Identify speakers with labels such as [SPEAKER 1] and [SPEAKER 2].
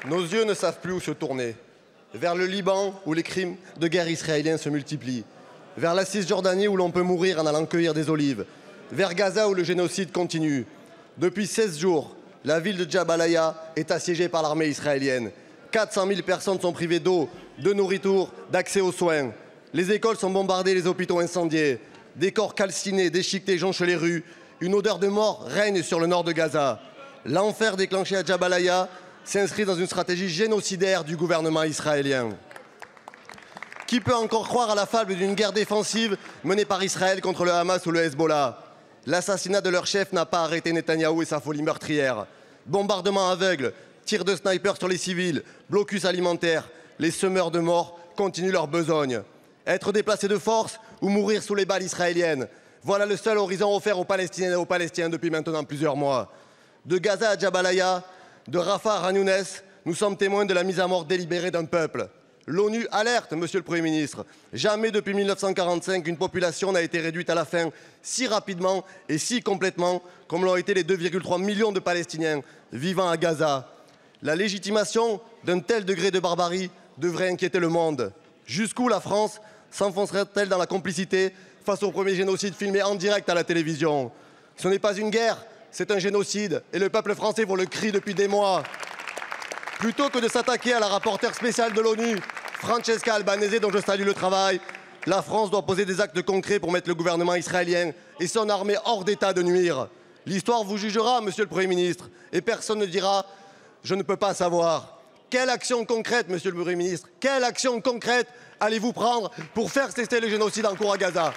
[SPEAKER 1] Nos yeux ne savent plus où se tourner. Vers le Liban, où les crimes de guerre israéliens se multiplient. Vers la Cisjordanie, où l'on peut mourir en allant cueillir des olives. Vers Gaza, où le génocide continue. Depuis 16 jours, la ville de Jabalia est assiégée par l'armée israélienne. 400 000 personnes sont privées d'eau, de nourriture, d'accès aux soins. Les écoles sont bombardées, les hôpitaux incendiés. Des corps calcinés, déchiquetés jonchent les rues. Une odeur de mort règne sur le nord de Gaza. L'enfer déclenché à Jabalia s'inscrit dans une stratégie génocidaire du gouvernement israélien. Qui peut encore croire à la fable d'une guerre défensive menée par Israël contre le Hamas ou le Hezbollah? L'assassinat de leur chef n'a pas arrêté Netanyahou et sa folie meurtrière. Bombardements aveugles, tirs de snipers sur les civils, blocus alimentaire, les semeurs de mort continuent leur besogne. Être déplacés de force ou mourir sous les balles israéliennes, voilà le seul horizon offert aux Palestiniennes et aux Palestiniens depuis maintenant plusieurs mois. De Gaza à Jabalia, de Rafah à Khan Younes, nous sommes témoins de la mise à mort délibérée d'un peuple. L'ONU alerte, monsieur le Premier ministre. Jamais depuis 1945, une population n'a été réduite à la faim si rapidement et si complètement comme l'ont été les 2,3 millions de Palestiniens vivant à Gaza. La légitimation d'un tel degré de barbarie devrait inquiéter le monde. Jusqu'où la France s'enfoncerait-elle dans la complicité face au premier génocide filmé en direct à la télévision? Ce n'est pas une guerre, c'est un génocide et le peuple français vous le crie depuis des mois. Plutôt que de s'attaquer à la rapporteure spéciale de l'ONU, Francesca Albanese, dont je salue le travail, la France doit poser des actes concrets pour mettre le gouvernement israélien et son armée hors d'état de nuire. L'histoire vous jugera, monsieur le Premier ministre, et personne ne dira « je ne peux pas savoir ». Quelle action concrète, monsieur le Premier ministre, quelle action concrète allez-vous prendre pour faire cesser le génocide en cours à Gaza?